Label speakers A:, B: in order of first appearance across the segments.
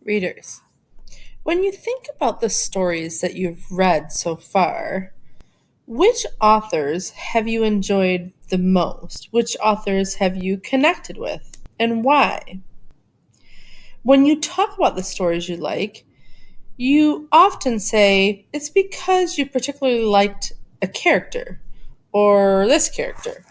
A: Readers, when you think about the stories that you've read so far, which authors have you enjoyed the most? Which authors have you connected with, and why? When you talk about the stories you like, you often say it's because you particularly liked a character or this character.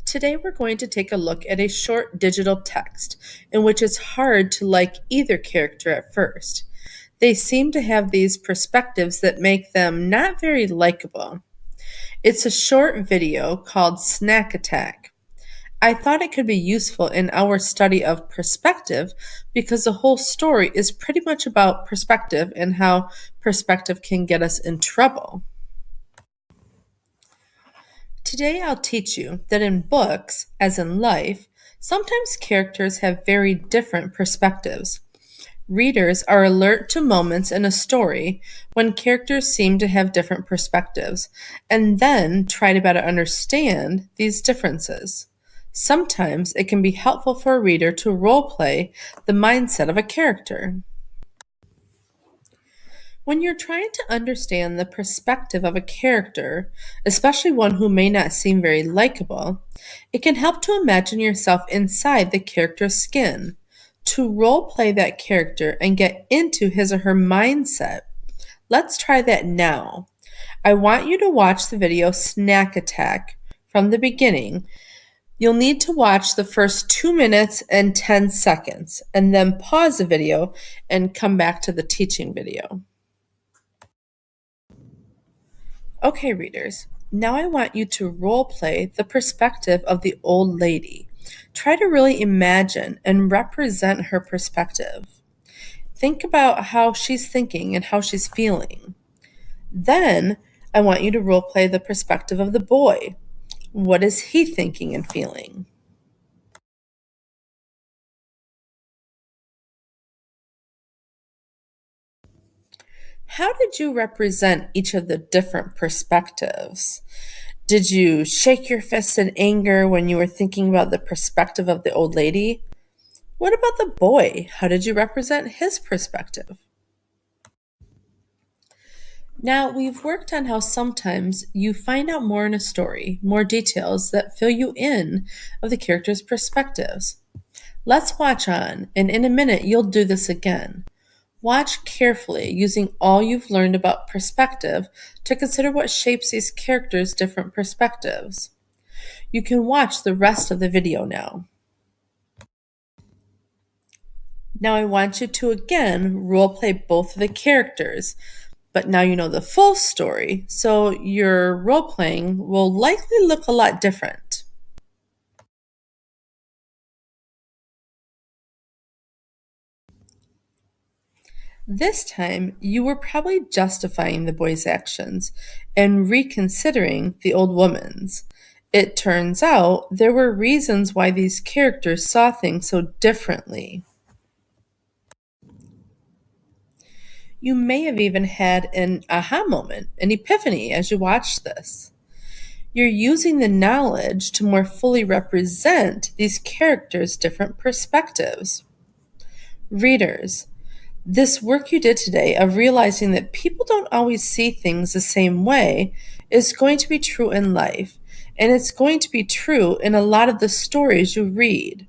A: Today, we're going to take a look at a short digital text in which it's hard to like either character at first. They seem to have these perspectives that make them not very likable. It's a short video called Snack Attack. I thought it could be useful in our study of perspective because the whole story is pretty much about perspective and how perspective can get us in trouble. Today, I'll teach you that in books, as in life, sometimes characters have very different perspectives. Readers are alert to moments in a story when characters seem to have different perspectives, and then try to better understand these differences. Sometimes it can be helpful for a reader to role play the mindset of a character. When you're trying to understand the perspective of a character, especially one who may not seem very likable, it can help to imagine yourself inside the character's skin, to role play that character and get into his or her mindset. Let's try that now. I want you to watch the video Snack Attack from the beginning. You'll need to watch the first 2 minutes and 10 seconds, and then pause the video and come back to the teaching video. Okay, readers, now I want you to role play the perspective of the old lady. Try to really imagine and represent her perspective. Think about how she's thinking and how she's feeling. Then I want you to role play the perspective of the boy. What is he thinking and feeling? How did you represent each of the different perspectives? Did you shake your fists in anger when you were thinking about the perspective of the old lady? What about the boy? How did you represent his perspective? Now, we've worked on how sometimes you find out more in a story, more details that fill you in of the characters' perspectives. Let's watch on, and in a minute, you'll do this again. Watch carefully, using all you've learned about perspective to consider what shapes these characters' different perspectives. You can watch the rest of the video now. Now I want you to again role play both of the characters, but now you know the full story, so your role playing will likely look a lot different. This time, you were probably justifying the boy's actions and reconsidering the old woman's. It turns out there were reasons why these characters saw things so differently. You may have even had an aha moment, an epiphany as you watched this. You're using the knowledge to more fully represent these characters' different perspectives. Readers, this work you did today of realizing that people don't always see things the same way is going to be true in life, and it's going to be true in a lot of the stories you read.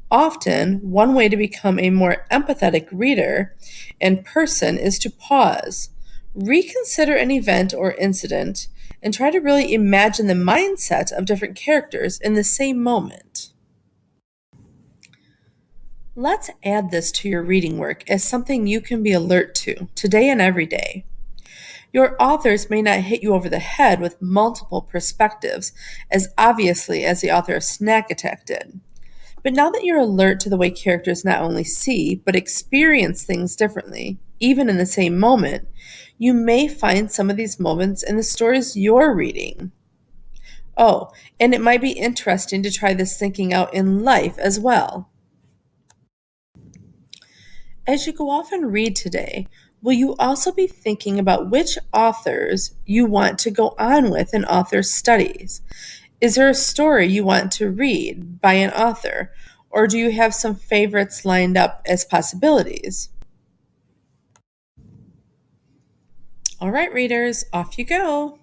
A: Often, one way to become a more empathetic reader and person is to pause, reconsider an event or incident, and try to really imagine the mindset of different characters in the same moment. Let's add this to your reading work as something you can be alert to today and every day. Your authors may not hit you over the head with multiple perspectives as obviously as the author of Snack Attack did. But now that you're alert to the way characters not only see, but experience things differently, even in the same moment, you may find some of these moments in the stories you're reading. Oh, and it might be interesting to try this thinking out in life as well. As you go off and read today, will you also be thinking about which authors you want to go on with in author studies? Is there a story you want to read by an author? or do you have some favorites lined up as possibilities? All right, readers, off you go.